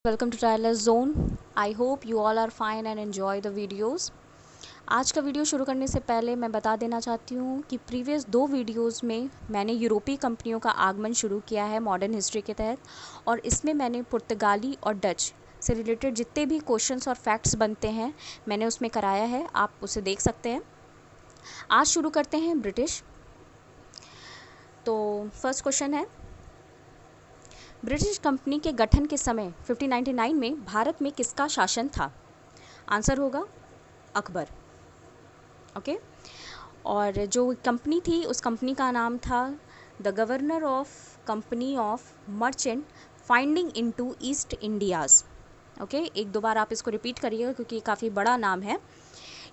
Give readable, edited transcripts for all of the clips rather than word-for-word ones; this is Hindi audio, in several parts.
Welcome to Tireless Zone. I hope you all are fine and enjoy the videos. आज का वीडियो शुरू करने से पहले मैं बता देना चाहती हूँ कि प्रीवियस 2 वीडियोस में मैंने यूरोपीय कंपनियों का आगमन शुरू किया है मॉडर्न हिस्ट्री के तहत, और इसमें मैंने पुर्तगाली और डच से रिलेटेड जितने भी क्वेश्चंस और फैक्ट्स बनते हैं मैंने उसमें कराया है, आप उसे देख सकते हैं। आज शुरू करते हैं ब्रिटिश। तो फर्स्ट क्वेश्चन है, ब्रिटिश कंपनी के गठन के समय 1599 में भारत में किसका शासन था? आंसर होगा अकबर। ओके। और जो कंपनी थी उस कंपनी का नाम था the governor of company of merchant finding into east India's. Okay, एक दो बार आप इसको रिपीट करिएगा क्योंकि ये काफ़ी बड़ा नाम है।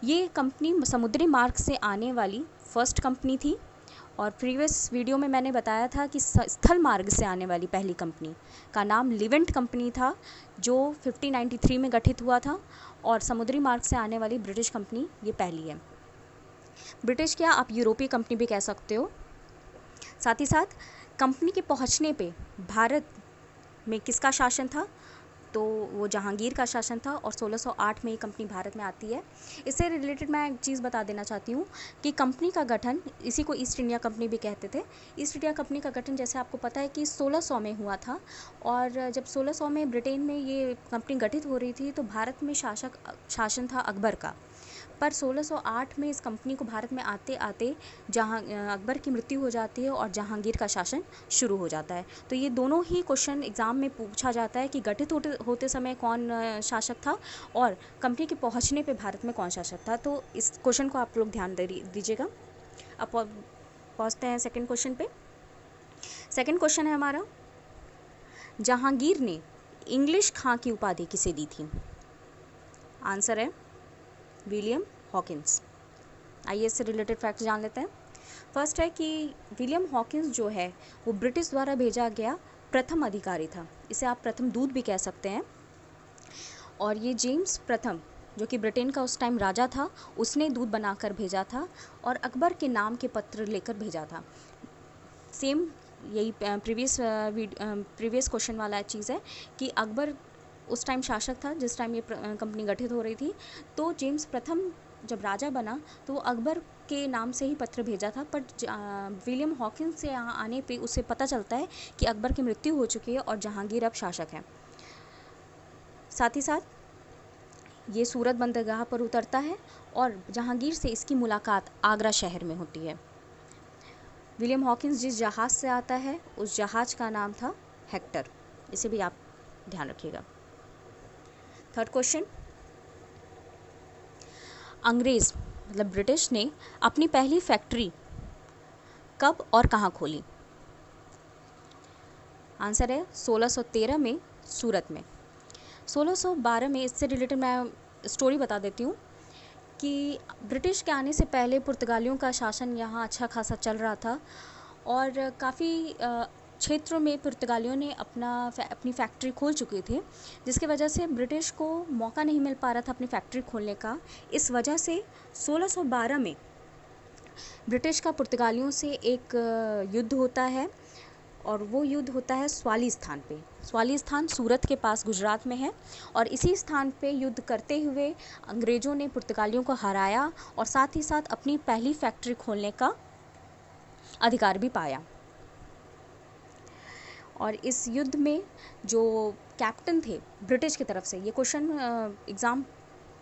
ये कंपनी समुद्री मार्ग से आने वाली फर्स्ट कंपनी थी, और प्रीवियस वीडियो में मैंने बताया था कि स्थल मार्ग से आने वाली पहली कंपनी का नाम लिवेंट कंपनी था, जो 1593 में गठित हुआ था, और समुद्री मार्ग से आने वाली ब्रिटिश कंपनी ये पहली है। ब्रिटिश क्या, आप यूरोपीय कंपनी भी कह सकते हो। साथ ही साथ कंपनी के पहुंचने पे भारत में किसका शासन था? तो वो जहांगीर का शासन था, और 1608 में ये कंपनी भारत में आती है। इससे रिलेटेड मैं एक चीज़ बता देना चाहती हूँ कि कंपनी का गठन, इसी को ईस्ट इंडिया कंपनी भी कहते थे। ईस्ट इंडिया कंपनी का गठन जैसे आपको पता है कि 1600 में हुआ था, और जब 1600 में ब्रिटेन में ये कंपनी गठित हो रही थी तो भारत में शासन था अकबर का। पर 1608 में इस कंपनी को भारत में आते आते जहाँ अकबर की मृत्यु हो जाती है और जहांगीर का शासन शुरू हो जाता है। तो ये दोनों ही क्वेश्चन एग्ज़ाम में पूछा जाता है कि गठित होते समय कौन शासक था, और कंपनी के पहुँचने पे भारत में कौन शासक था। तो इस क्वेश्चन को आप लोग ध्यान दीजिएगा। अब पहुँचते हैं सेकेंड क्वेश्चन पे। सेकेंड क्वेश्चन है हमारा, जहांगीर ने इंग्लिश खां की उपाधि किसे दी थी? आंसर है विलियम हॉकिंस। आइए इससे रिलेटेड फैक्ट्स जान लेते हैं। फर्स्ट है कि विलियम हॉकिंस जो है वो ब्रिटिश द्वारा भेजा गया प्रथम अधिकारी था। इसे आप प्रथम दूत भी कह सकते हैं। और ये जेम्स प्रथम, जो कि ब्रिटेन का उस टाइम राजा था, उसने दूत बनाकर भेजा था और अकबर के नाम के पत्र लेकर भेजा था। सेम यही प्रीवियस क्वेश्चन वाला चीज़ है कि अकबर उस टाइम शासक था जिस टाइम ये कंपनी गठित हो रही थी। तो जेम्स प्रथम जब राजा बना तो वो अकबर के नाम से ही पत्र भेजा था, पर विलियम हॉकिंस से यहाँ आने पे उसे पता चलता है कि अकबर की मृत्यु हो चुकी है और जहांगीर अब शासक है। साथ ही साथ ये सूरत बंदरगाह पर उतरता है और जहांगीर से इसकी मुलाकात आगरा शहर में होती है। विलियम हॉकिंस जिस जहाज़ से आता है उस जहाज़ का नाम था हेक्टर। इसे भी आप ध्यान रखिएगा। थर्ड क्वेश्चन, अंग्रेज़ मतलब ब्रिटिश ने अपनी पहली फैक्ट्री कब और कहाँ खोली? आंसर है 1613 में सूरत में। 1612 में, इससे रिलेटेड मैं स्टोरी बता देती हूँ कि ब्रिटिश के आने से पहले पुर्तगालियों का शासन यहाँ अच्छा खासा चल रहा था, और काफ़ी क्षेत्रों में पुर्तगालियों ने अपनी फैक्ट्री खोल चुके थे, जिसकी वजह से ब्रिटिश को मौका नहीं मिल पा रहा था अपनी फैक्ट्री खोलने का। इस वजह से 1612 में ब्रिटिश का पुर्तगालियों से एक युद्ध होता है, और वो युद्ध होता है स्वाली स्थान पे। स्वाली स्थान सूरत के पास गुजरात में है, और इसी स्थान पे युद्ध करते हुए अंग्रेज़ों ने पुर्तगालियों को हराया और साथ ही साथ अपनी पहली फैक्ट्री खोलने का अधिकार भी पाया। और इस युद्ध में जो कैप्टन थे ब्रिटिश की तरफ से, ये क्वेश्चन एग्ज़ाम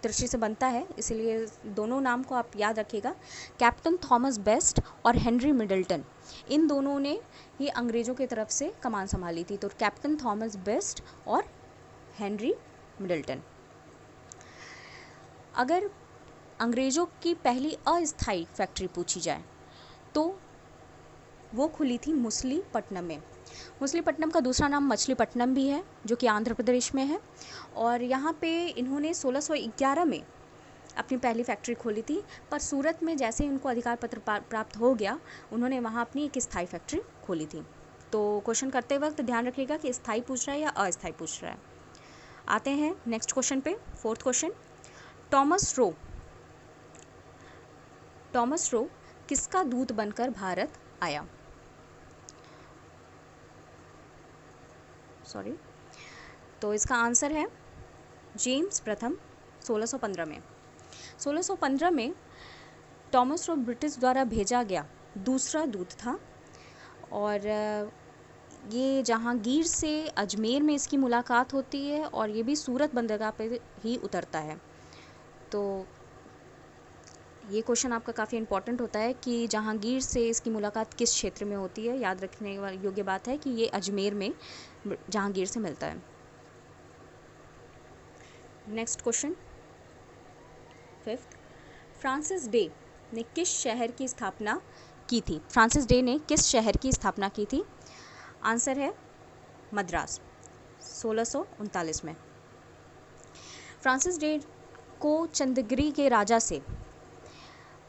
दृष्टि से बनता है, इसलिए दोनों नाम को आप याद रखिएगा। कैप्टन थॉमस बेस्ट और हेनरी मिडल्टन, इन दोनों ने ही अंग्रेज़ों की तरफ से कमान संभाली थी। तो कैप्टन थॉमस बेस्ट और हेनरी मिडल्टन। अगर अंग्रेज़ों की पहली अस्थायी फैक्ट्री पूछी जाए तो वो खुली थी मछलीपट्टनम में। मछलीपट्टनम का दूसरा नाम मछलीपट्टनम भी है, जो कि आंध्र प्रदेश में है। और यहाँ पे इन्होंने 1611 में अपनी पहली फैक्ट्री खोली थी, पर सूरत में जैसे ही उनको अधिकार पत्र प्राप्त हो गया, उन्होंने वहाँ अपनी एक स्थायी फैक्ट्री खोली थी। तो क्वेश्चन करते वक्त ध्यान रखिएगा कि स्थायी पूछ रहा है या अस्थायी पूछ रहा है। आते हैं नेक्स्ट क्वेश्चन पे। फोर्थ क्वेश्चन, टॉमस रो किसका दूत बनकर भारत आया? तो इसका आंसर है जेम्स प्रथम 1615 में। 1615 में टॉमस रो ब्रिटिश द्वारा भेजा गया दूसरा दूत था और ये जहांगीर से अजमेर में इसकी मुलाकात होती है और ये भी सूरत बंदरगाह पे ही उतरता है। तो ये क्वेश्चन आपका काफ़ी इंपॉर्टेंट होता है कि जहांगीर से इसकी मुलाकात किस क्षेत्र में होती है। याद रखने वाली योग्य बात है कि ये अजमेर में जहांगीर से मिलता है। Next question 5th, Francis day ने किस शहर की स्थापना की थी? फ्रांसिस डे ने किस शहर की स्थापना की थी? आंसर है मद्रास 1639 में। फ्रांसिस डे को चंद्रगिरी के राजा से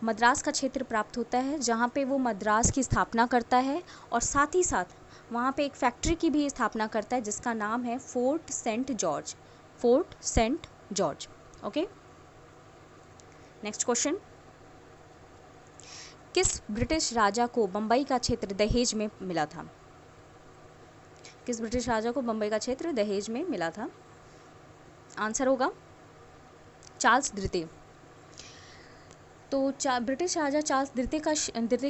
मद्रास का क्षेत्र प्राप्त होता है जहाँ पे वो मद्रास की स्थापना करता है और साथ ही साथ वहाँ पे एक फैक्ट्री की भी स्थापना करता है जिसका नाम है Fort Saint George. Fort Saint George. Okay, next question, किस ब्रिटिश राजा को बम्बई का क्षेत्र दहेज में मिला था? किस ब्रिटिश राजा को बम्बई का क्षेत्र दहेज में मिला था? आंसर होगा चार्ल्स द्वितीय। तो ब्रिटिश राजा चार्ल्स द्वितीय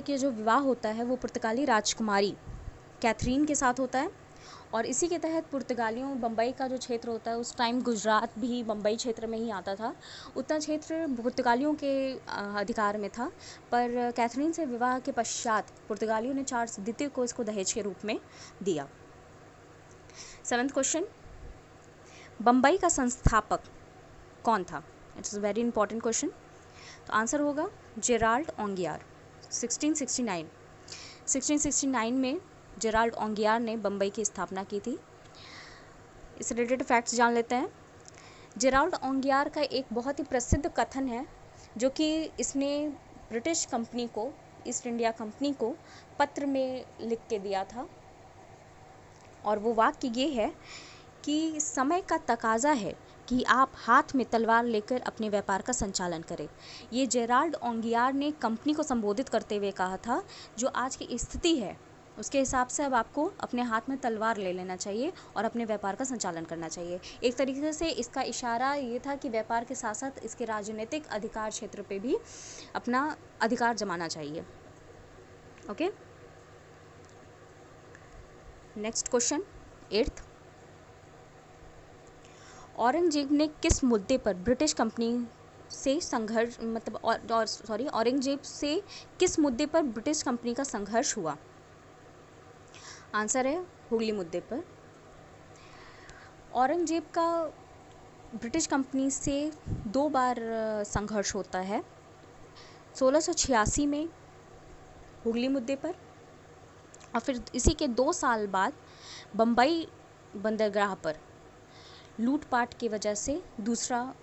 का जो विवाह होता है वो पुर्तगाली राजकुमारी कैथरीन के साथ होता है और इसी के तहत पुर्तगालियों बम्बई का जो क्षेत्र होता है, उस टाइम गुजरात भी बम्बई क्षेत्र में ही आता था, उतना क्षेत्र पुर्तगालियों के अधिकार में था। पर कैथरीन से विवाह के पश्चात पुर्तगालियों ने चार्ल्स द्वितीय को इसको दहेज के रूप में दिया। 7th क्वेश्चन, बम्बई का संस्थापक कौन था? It's a very important question. तो आंसर होगा जेराल्ड ओंगियार 1669। 1669 में जेराल्ड ओंगियार ने बम्बई की स्थापना की थी। इस रिलेटेड फैक्ट्स जान लेते हैं। जेराल्ड ओंगियार का एक बहुत ही प्रसिद्ध कथन है जो कि इसने ब्रिटिश कंपनी को, ईस्ट इंडिया कंपनी को पत्र में लिख के दिया था और वो वाक्य ये है कि समय का तकाजा है कि आप हाथ में तलवार लेकर अपने व्यापार का संचालन करें। ये जेराल्ड ओंगियार ने कंपनी को संबोधित करते हुए कहा था जो आज की स्थिति है उसके हिसाब से अब आपको अपने हाथ में तलवार ले लेना चाहिए और अपने व्यापार का संचालन करना चाहिए। एक तरीके से इसका इशारा ये था कि व्यापार के साथ साथ इसके राजनीतिक अधिकार क्षेत्र पे भी अपना अधिकार जमाना चाहिए। Okay, next question 8th, Aurangzeb ने किस मुद्दे पर ब्रिटिश कंपनी से संघर्ष औरंगजेब से किस मुद्दे पर ब्रिटिश कंपनी का संघर्ष हुआ? आंसर है हुगली मुद्दे पर। औरंगजेब का ब्रिटिश कंपनी से 2 बार संघर्ष होता है। 1686 में हुगली मुद्दे पर और फिर इसी के 2 साल बाद बम्बई बंदरगाह पर लूटपाट की वजह से दूसरा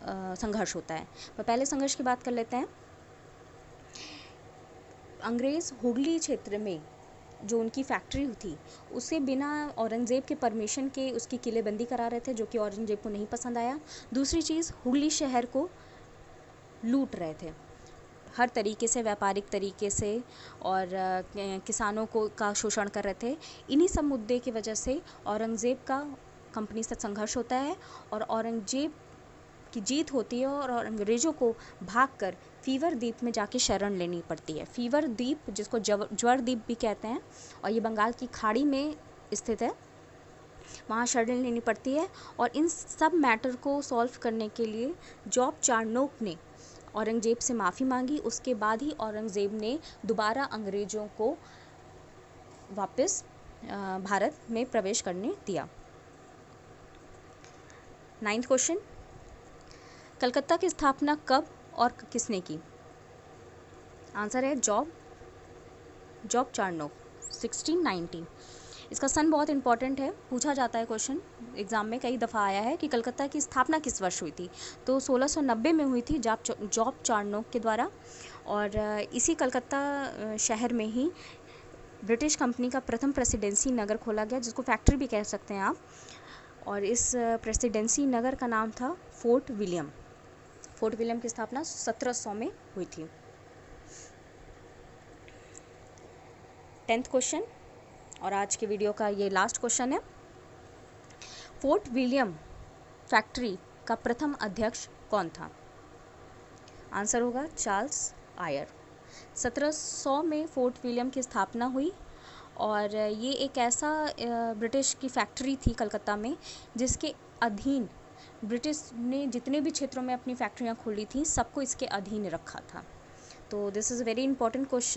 संघर्ष होता है। पर पहले संघर्ष की बात कर लेते हैं। अंग्रेज़ हुगली क्षेत्र में जो उनकी फैक्ट्री थी उसे बिना औरंगज़ेब के परमिशन के उसकी किलेबंदी करा रहे थे जो कि औरंगज़ेब को नहीं पसंद आया। दूसरी चीज़, हुगली शहर को लूट रहे थे हर तरीके से, व्यापारिक तरीके से और किसानों को का शोषण कर रहे थे। इन्हीं सब मुद्दे की वजह से औरंगज़ेब का कंपनी से संघर्ष होता है और औरंगज़ेब की जीत होती है और अंग्रेज़ों को भागकर फीवर द्वीप में जाके शरण लेनी पड़ती है। फीवर द्वीप जिसको ज्वर द्वीप भी कहते हैं और ये बंगाल की खाड़ी में स्थित है, वहाँ शरण लेनी पड़ती है। और इन सब मैटर को सॉल्व करने के लिए जॉब चार्नोक ने औरंगज़ेब से माफ़ी मांगी। उसके बाद ही औरंगज़ेब ने दोबारा अंग्रेज़ों को वापस भारत में प्रवेश करने दिया। 9th क्वेश्चन, कलकत्ता की स्थापना कब और किसने की? आंसर है जॉब चार्नोक 1690। इसका सन बहुत इंपॉर्टेंट है, पूछा जाता है क्वेश्चन एग्जाम में, कई दफ़ा आया है कि कलकत्ता की स्थापना किस वर्ष हुई थी। तो 1690 में हुई थी जॉब चार्नोक के द्वारा और इसी कलकत्ता शहर में ही ब्रिटिश कंपनी का प्रथम प्रेसिडेंसी नगर खोला गया जिसको फैक्ट्री भी कह सकते हैं आप। और इस प्रेसिडेंसी नगर का नाम था फोर्ट विलियम। फोर्ट विलियम की स्थापना 1700 में हुई थी। 10th क्वेश्चन और आज के वीडियो का ये लास्ट क्वेश्चन है। फोर्ट विलियम फैक्ट्री का प्रथम अध्यक्ष कौन था? आंसर होगा चार्ल्स आयर। 1700 में फोर्ट विलियम की स्थापना हुई और ये एक ऐसा ब्रिटिश की फैक्ट्री थी कलकत्ता में जिसके अधीन ब्रिटिश ने जितने भी क्षेत्रों में अपनी फैक्ट्रियाँ खोली थी सबको इसके अधीन रखा था। तो this is very important question.